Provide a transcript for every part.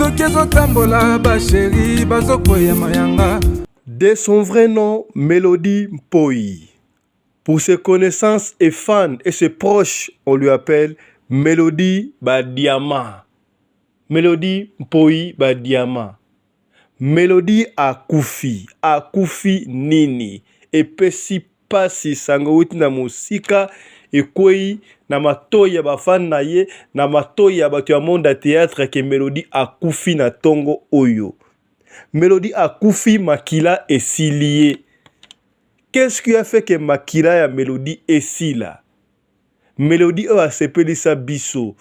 soki ezotambola basheri bazokwea mayanga. De son vrai nom, Mélodie Mpoyi. Pour ses connaissances et fans et ses proches, on lui appelle Mélodie Badiama. Mélodie Mpoyi Badiama. Mélodie akufi nini. Epesi pasi sangouti na musika ekwei na matoi ya bafan na ye na matoi ya bato ya monde ya théâtre ke Mélodie akufi na tongo oyo. Mélodie akufi makila esilié. Qu'est-ce qui a fait que makila ya Mélodie esila? Mélodie a sepelisa biso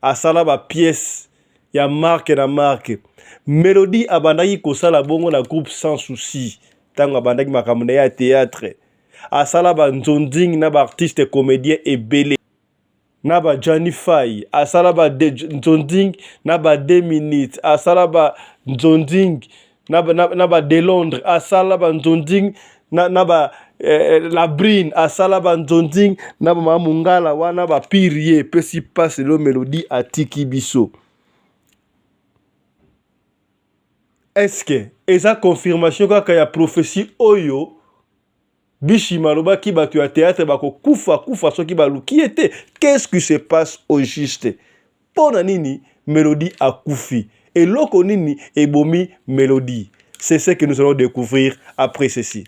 asala ba pièce ya marque na marque. Mélodie abandaki kosala bongo na groupe Sans Souci. Tango abandaki makambo ya théâtre. Asala ba nzonding na ba artiste comédien ebele. Na ba Johnny Faye. Asala ba nzonding na ba 2 minutes. Asala ba nzonding na ba de Londres. Asala ba nzonding na ba la brine. Asala ba nzonding na ba mamungala wana ba pirie. Pesi passe lo Mélodie atiki biso. Est-ce que eza confirmation kaka ya prophétie oyo bishima loba ki batu ya théâtre bako kufa soki baluki ete? Qu'est-ce qui se passe au juste? Pona nini Mélodie akufi? Et loko nini ebomi Mélodie? C'est ce que nous allons découvrir après ceci.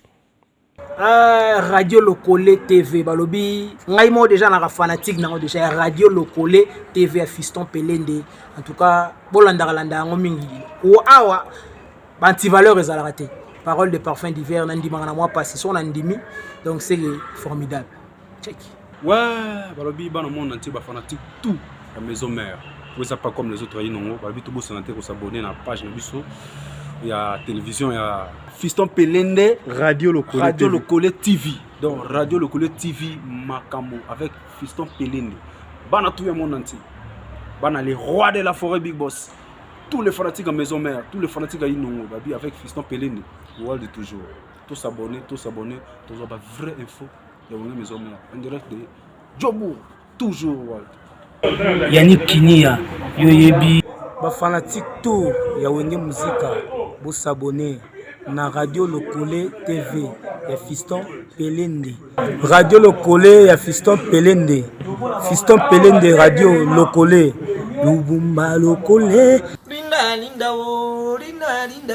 Radio Lokole TV balobi ngai mo déjà na fanatique na déjà Radio Lokole TV à Fiston Pelende. En tout cas bolanda landa ngo mingi o awa banti valeur ezala raté. Parole de parfum d'hiver nandi mangana moi passé son andimi, donc c'est formidable. Check. Ouais, balobi bana monde entier ba fanatique tout la maison mère. Vous ça pas comme les autres yinongo, balobi tout beau santé ko s'abonner na page na biso. Il y a télévision, il y a Fiston Pelende, Radio Lokole TV. Donc Radio Lokole TV Makamo avec Fiston Pelende. Bana tout le monde entier. Bana les rois de la forêt Big Boss. Tous les fanatiques à maison mère, tous les fanatiques à Inongo, avec Fiston Pelende. World toujours. Tous s'abonner, tous avoir vraie info de la maison mère. En direct de Jobo, toujours World. Yannick Kinia, Yoyebi. Ba fanatique tout ya wenge muzika bo s'abonner na Radio Lokole TV ya Fiston Pelende. Radio Lokole ya Fiston Pelende. Fiston Pelende Radio Lokole. Lubumba Lokole. Linda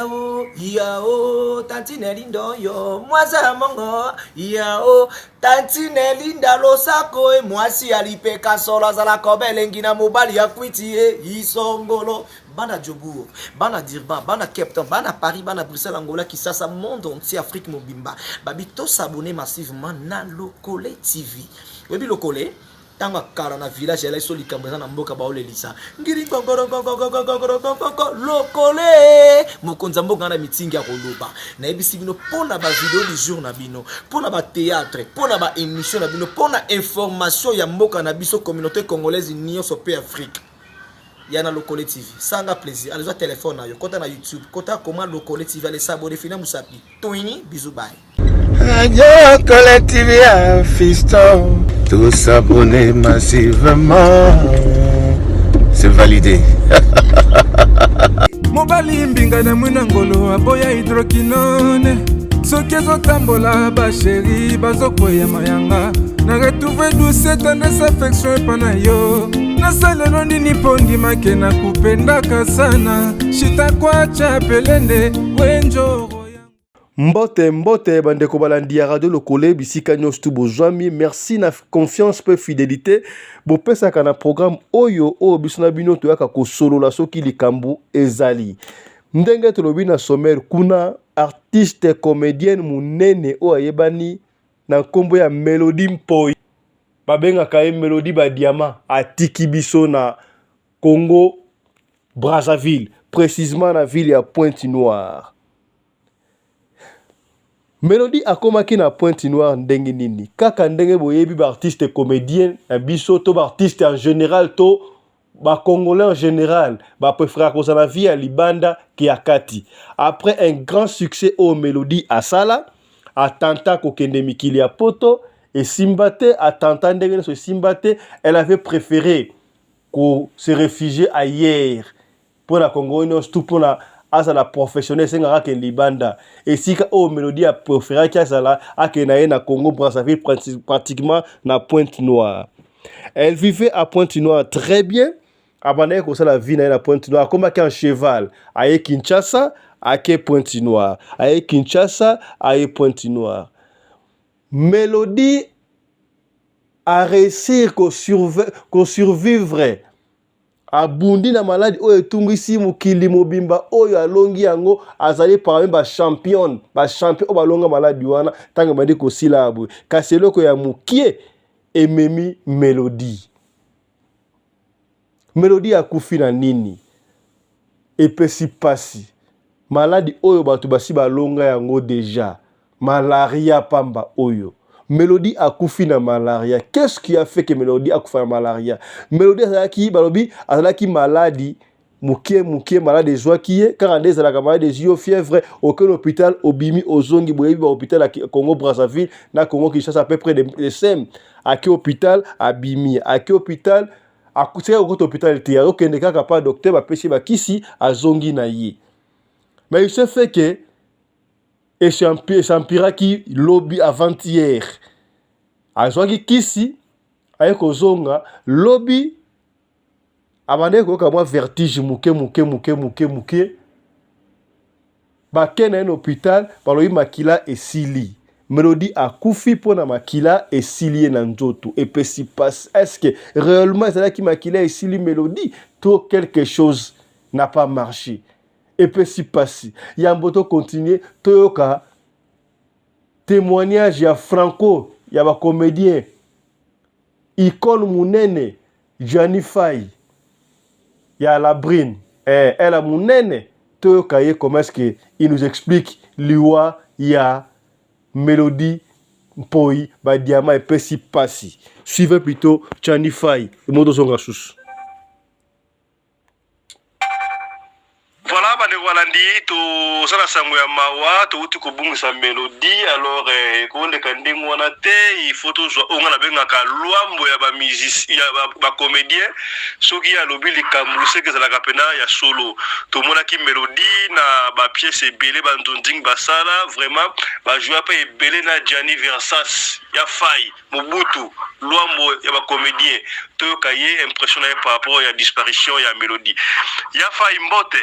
wo yao tantine lindo yo mwaza mongo yao tantine linda losako e mwasi alipeka sola zala kobele ngina mobali ya kwitie isongolo bana Djobu bana Dirban bana Cape Town bana Paris bana Bruxelles Angola Kisasa monde entier Afrique mobimba babi to s'abonner massivement na Lokole TV. Webi Lokole tanga kara na village ya iso likamboza na mboka baole lisa ngiri Lokole mokonza mboka na mitingi ya koloba na ebisi bino pona ba vidéo du jour na bino pona ba théâtre pona ba émission na bino pona information ya mboka na biso communauté congolaise nyonso pe Afrique yana Lokole TV sanga plaisir allez téléphone na yo kota na YouTube kota comment Lokole TV allez s'abonner fina musapi toini bisous bye Radio Lokole TV à Fiston. Tous s'abonner massivement. C'est validé. Mobali mbinga na mwinangolo aboya hydroquinone. Soki ezotambola basheri bazokwea mayanga. Na retrouver douce tendresse affection epana yo. Nasalelo nini pondi make na kupendaka sana. Shita kwacha Pelende wenjo. Mbote bandeko balandi ya Radio Lokole bisika nyostu bozwami. Merci na confiance pe fidélité bopesaka na programme oyo o bisuna bino toyaka kosolola soki likambu ezali ndenge tolobi na sommaire kuna artiste comédienne munene o ayebani na nkombo ya Mélodie Mpoyi babengaka ye Mélodie Badiama atiki biso na Congo Brazzaville, précisément na ville ya Pointe-Noire. Mélodie akomaki na Pointe-Noire ndenge nini kaka ndenge boyebi ba artiste comédien na biso to ba artiste en général to ba congolais en général ba préférer ko na vie à libanda ki akati. Après un grand succès au Mélodie asala atenta ko kende mikili ya poto et simbate atenta ndenge so simbate elle avait préféré ko se réfugier ailleurs pour la Congo tout pour la azala professionnel sengaka ke libanda esika o Mélodie a préféré ki azala akenaye na Congo Brazzaville pratiquement na Pointe-Noire. Elle vivait à Pointe-Noire très bien. Abandonné comme ça la vie na Pointe-Noire comme un cheval aye Kinshasa aye Pointe-Noire aye Kinshasa aye Pointe-Noire. Mélodie a réussi qu'on survivre a bundi na maladi oyo etungisi mokili mobimba oyo alongi yango azali parmi ba champion o balonga maladi wana tanga bandi kosila abwe kasi eloko ya mukie ememi Mélodie. Mélodie akufi na nini epesi pasi maladi oyo bato basi balonga yango deja malaria pamba oyo. Mélodie a couffé na malaria. Qu'est-ce qui a fait que Mélodie a couffé na malaria? Mélodie azalaki maladie, mukie malade de joie qui est, car des la malade des yeux fièvre, aucun hôpital obimi ozongi boyebi ba hôpital à Congo Brazzaville, na Congo Kinshasa à peu près les SEM, à quel hôpital abimi, à quel hôpital à côté au hôpital était, alors qu'il n'est pas docteur ba pêcher ba kisi azongi na yi. Mais il se fait que et champira qui lobby avant-hier azwaki kisi aye kozonga lobby abande ko ka vertige muke bakena en hôpital baloyi makila esili. Mélodie a kufi pona makila esili na nzoto et pesi passe. Est-ce que réellement c'est là qui makila esili Mélodie tout quelque chose n'a pas marché? Et puis si passe, Yamboto continue, Toyoka, témoignage, il y a Franco, il y a un comédien, icône Mounene, Gianni Faye, il y a Labrine, elle a Mounene, Toyoka, comment est-ce qu'il nous explique, Liwa, il y a Mélodie, Mpoi, Diama et puis si passe. Suivez plutôt Gianni Faye, le mot de son rachous. Voilà, Walandi, to sana sango ya mawa, to uti kubungisa Mélodie, alors konde kandingu wanate, il faut toujours on a benga ka luambo ya ba musicien, ya ba comédien, soki ya lobi likamuluse ke zala kapena ya solo. To mona ki Mélodie na ba pièce belé ba ndonding basala, vraiment ba jouer pas belé na Gianni Versace, ya Faye, Mobutu, luambo ya ba comédien. To kaye impressionné par rapport à la disparition ya Mélodie. Ya Faye Mbote.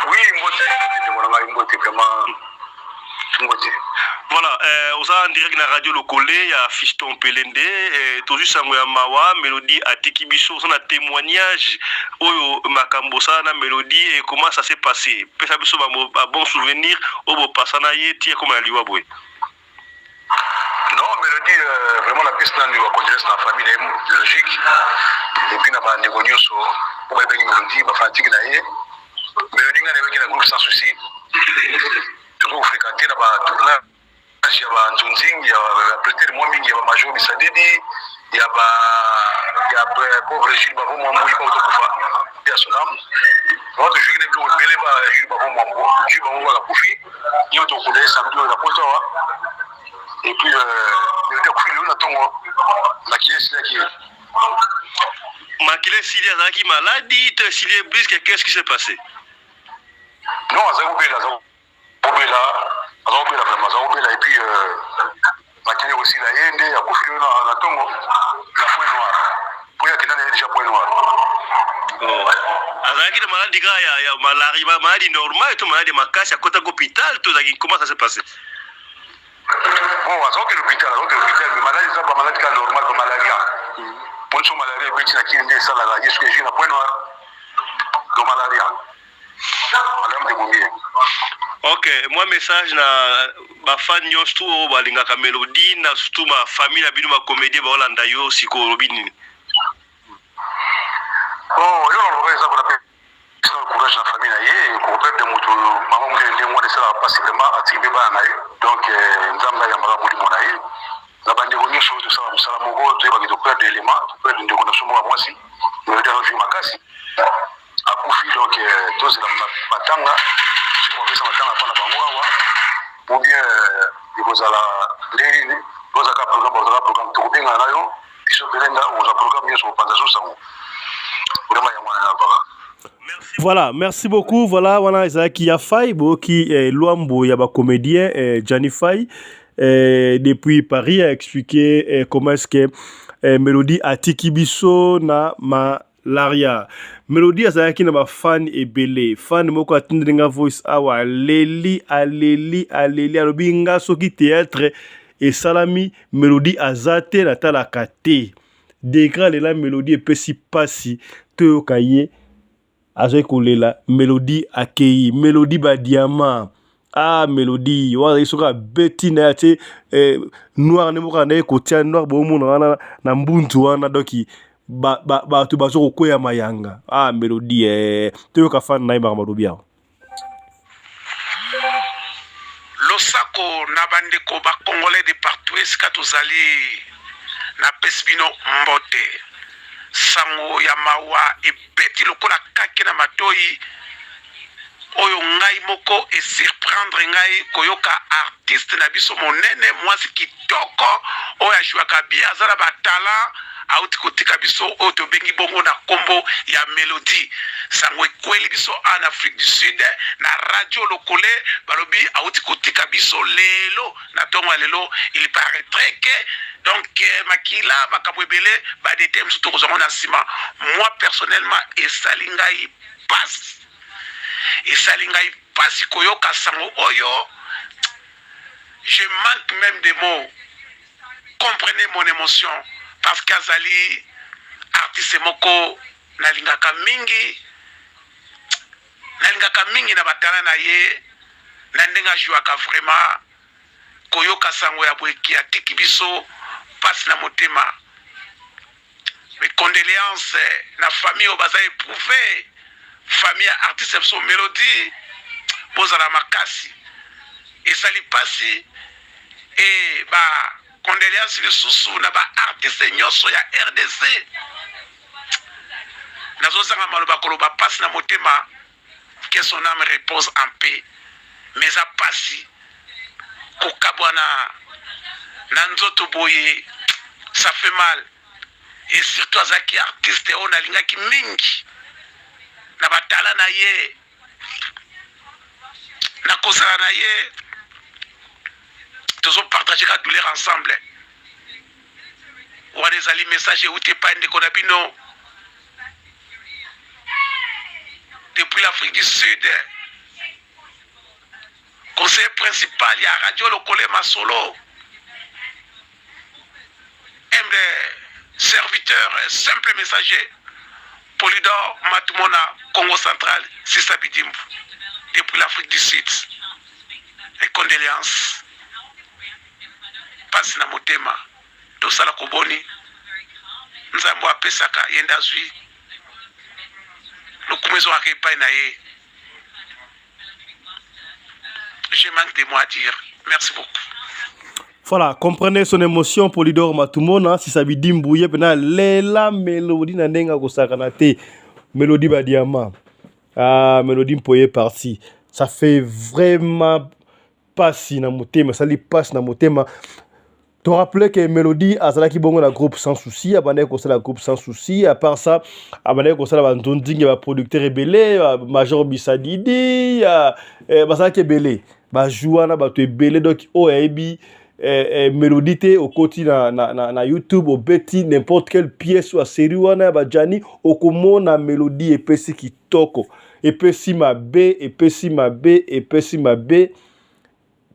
Oui, Mbote, vraiment. Mbote. Voilà, on a en direct la radio le collé, il y a Fiston Pelende, tout juste à Mawa, Mélodie à Tekibiso, on a témoignage, Oyo Makambosa, na Mélodie, et comment ça s'est passé. Peut-être que un bon souvenir, au beau passanaye, tiens comme un liwaboué. Non, Mélodie, vraiment la piste dans la famille biologique, et puis on a des cognos, on a des Mélodie, on a fatigue naïe. Mélodie n'a pas groupe sans souci. Toujours fréquenté dans le tournage, il y a Nzunzing, il y a peut-être moins il y a Major Missadidi, il y a pauvre Gilles Bavo Mambo, il y a Autokufa, il y a son âme. On va toujours les blocs belé par Gilles Bavo Mambo, Gilles Bavo va la Koufi, il y a Autokoulé, samedi on a Poto. Et puis Mélodie a Koufi, on a Tongo, Makilé Silaki. Makilé Silaki maladie, Silé Brisque, qu'est-ce qui s'est passé? Non, Azaoubela vraiment, et puis Makine aussi la Yende, a confirmé la Tongo, la Point Noire. Pour y aller déjà Point Noire. Azaki de maladie, il y a maladie normale, tu maladie makasi à côté de l'hôpital, comment ça s'est passé? Bon, Azaki l'hôpital, mais maladie, c'est pas maladie normale, comme malaria. Pour son malaria, petit à qui est ça, la Yesu que j'ai la Point Noire, comme malaria. Ok, moi message na ba fan yostu o balinga ka Mélodie na surtout ma famille na bino ma comédie ba Holanda yo siko robini. Bon, yo on va ça pour la courage la famille na yé ko peuple de moto maman mo ndé mo de ça passe vraiment atibé ba na yé donc nzamba ya mala mo na yé na bande ko nyoso to ça musala mogo to ba ki to perdre élément to perdre ndeko na somo moi si me de dans makasi a kufi donc tous la matanga on va ça matanga pour la bango ou bien il vous a la les vous a programme to bien na yo iso belenda vous a programme yo so panza so ça vraiment ya mwana na baba. Voilà, merci beaucoup. Voilà, wana ezalaki ya Fay, boki Luambo ya ba comédien Johnny Fay depuis Paris a expliqué comment est-ce que Mélodie atiki biso na malaria. Mélodie azalaki na ba fan ebele. Fan moko atindringa voice awa aleli alobi nga soki théâtre et salami Mélodie azate na talaka te. Degra lela Mélodie epesi pasi to kaye azoi kolela Mélodie akei Mélodie ba diamant ah Mélodie wa soka beti na te noir ne moka na kotia noir bo mona wana na mbuntu wana doki ba tu bazo koya mayanga ah Mélodie to ka fan na ba malobia losako na bandeko ba congolais de partout esika tozali na pesbino mbote sango ya mawa ebeti lokola kake na matoi oyo ngai moko e surprendre ngai koyoka artiste na biso monene mwasi kitoko oyo ashwaka bien azala batala auti kotika biso oyo tobengi bongo na kombo ya Mélodie sango ekweli biso en Afrique du Sud na radio lokole balobi auti kotika biso lelo na tongo lelo il paraîtrait que donc makila makabwebele ba de thèmes surtout kozongo na sima moi personnellement esali ngai passe esali ngai pasi koyoka sango oyo je manque même des mots comprenez mon émotion parce qu'azali artiste moko nalingaka mingi na batala na ye na ndenga jouaka vraiment koyoka sango ya bweki atiki biso passe na motema mes condoléances na famille au baza éprouvé famille artiste biso Mélodie bozala makasi esali pasi et ba condoléances lisusu na ba artiste nyonso ya RDC nazozanga maloba koloba passe na motema que son âme repose en paix mais a pasi kokabwana na nzoto boye ça fait mal et surtout azaki artiste on alingaki mingi na batala na ye na kosala na ye tozo partager ka douleur ensemble wana ezali message euti epai ndeko na bino depuis l'Afrique du Sud conseiller principal ya radio lokole masolo humble serviteur simple messager Polydor Matumona Congo central Sisabidimbu depuis l'Afrique du Sud et condoléances passe na motema tosala koboni nzambo apesaka yenda zwi lokumezo akepai na ye je manque de mots à dire merci beaucoup. Voilà, comprenez son émotion Polydor Matumona Sisabidimbu yepena lela Mélodie na ndenga kosakana te Mélodie ba diamant ah Mélodie mpoye parti ça fait vraiment passe na motema ça li passe na motema. Tu rappelles que Mélodie azalaki bongo la groupe Sans Souci, abandé ko la groupe Sans Souci, à part ça, abandé ko la bandonding ba producteur rebelle, Major Bisadidi, bazalaki belé, ba jouana ba to belé donc o ebi Mélodie te au côté na YouTube au beti n'importe quelle pièce ou série wana ba Jani au komona Mélodie epesi kitoko, epesi mabe, epesi mabe, epesi mabe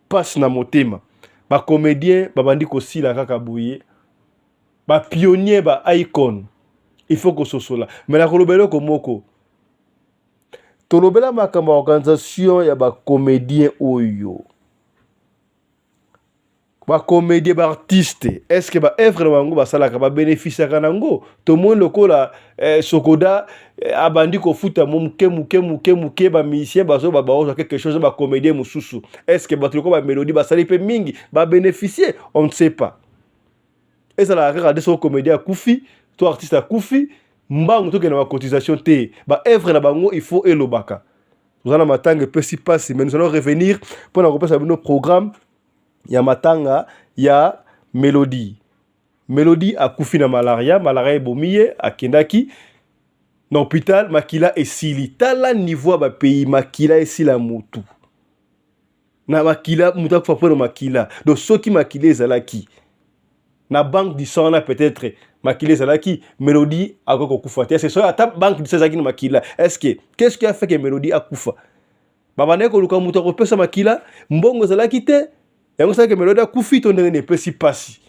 passe na motema. Ba comédien babandi ko sila kaka bouye ba pionnier ba icon il faut que ce soit là mais la kolobelo ko moko tolobela makamba organisation ya ba comédien oyo ba comédien ba artiste est-ce que ba œuvre bango ba sala ka ba bénéficier kanango to monde lokola sokoda abandi ko futa muke ba musicien bazo ba quelque chose ba comédien mususu est-ce que ba truko ba Mélodie ba sali pe mingi ba bénéficier on ne sait pas et ça la regarder son comédien kufi to artiste a kufi mbangu to ke na cotisation te ba œuvre na bango il faut elobaka nous allons matanga pesi passe mais nous allons revenir pour na repasser nos programmes ya matanga ya Mélodie a kufi na malaria ebomiye akendaki na hôpital makila esili tala niveau ba pays makila esila mutu na makila muta kwa pona makila donc soki makila ezalaki na banque du sang na peut-être makila ezalaki Mélodie akoko kufa te c'est ça ata banque du sang ezalaki na makila est-ce que qu'est-ce qui a fait que Mélodie akufa babane ko luka muta ko pesa makila mbongo ezalaki te yango ça que Mélodie akufi to ndenge ne pesi pasi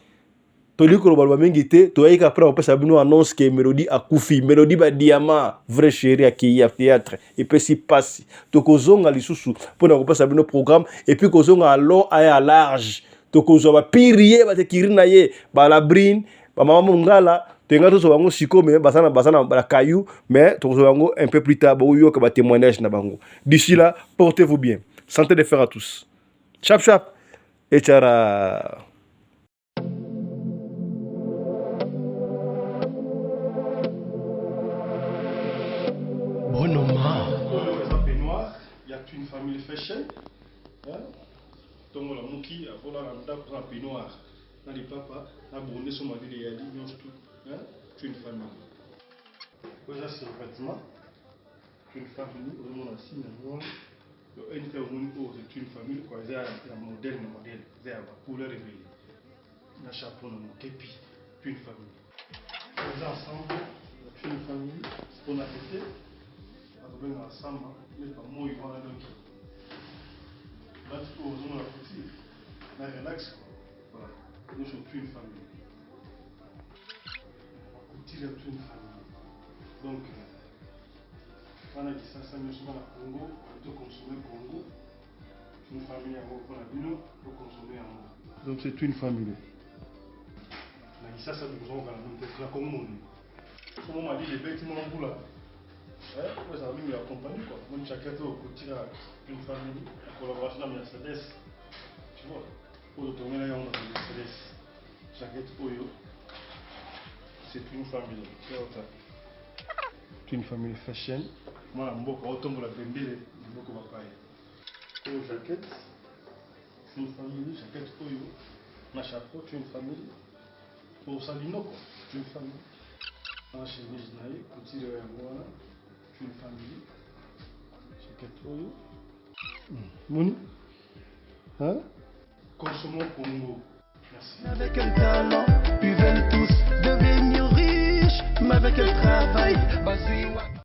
toliko loba mingi te toyika après on peut sabino annonce que Mélodie akufi Mélodie ba diamant vrai chéri aki ya théâtre et puis si passe tokozonga lisusu pour na ko sabino programme et puis kozonga à long et à large tokozo ba pirier ba te kirina ye ba la brine ba mama ngala tenga to so bango siko mais basana ba caillou mais tokozo bango un peu plus tard ba yo ka ba témoignage na bango d'ici là portez-vous bien santé de fer à tous chap chap et tchara. Il y a une famille fashion. Donc la mouki a volé la dame peignoir. Dans les papas, la brûlé son mari et yali, non tout. C'est une famille. Déjà c'est un bâtiment. C'est une famille. Au moins la signe noire. Une famille c'est une famille quoi. C'est un modèle. C'est un couleur réveillée. Un chapeau dans mon képi. C'est une famille. Les ensemble, c'est une famille. On a fait. On a ensemble, mais pas moi, ils vont aller donc. Là, tu peux oser la petite, là, relax. Voilà, nous sommes plus une famille. On continue d'être une famille. Donc, on a dit ça, nous sommes à Congo, on peut consommer Congo. Une famille à Congo, on peut consommer en Congo. Donc, c'est une famille. On a dit ça, nous sommes à Congo. Comment on m'a dit, les bâtiments en bout là. Ouais, ça a mis accompagné quoi. Moi, chacun au côté d'une famille, en collaboration avec Mercedes. Tu vois, pour le tourner là, on a Mercedes. Chacun Oyo, c'est une famille. C'est une famille fashion. Moi, je suis autant pour la bembele, je suis pareil. Pour jaquette, c'est une famille. Jaquette Oyo, ma chapeau, c'est une famille. Pour Salino, c'est une famille. Ma chemise naïe, petit de voilà. Une famille. C'est Oyo. Moni. Hein? Consommons Congo. Merci. Avec un talent, ils veulent tous devenir riches, mais avec un travail,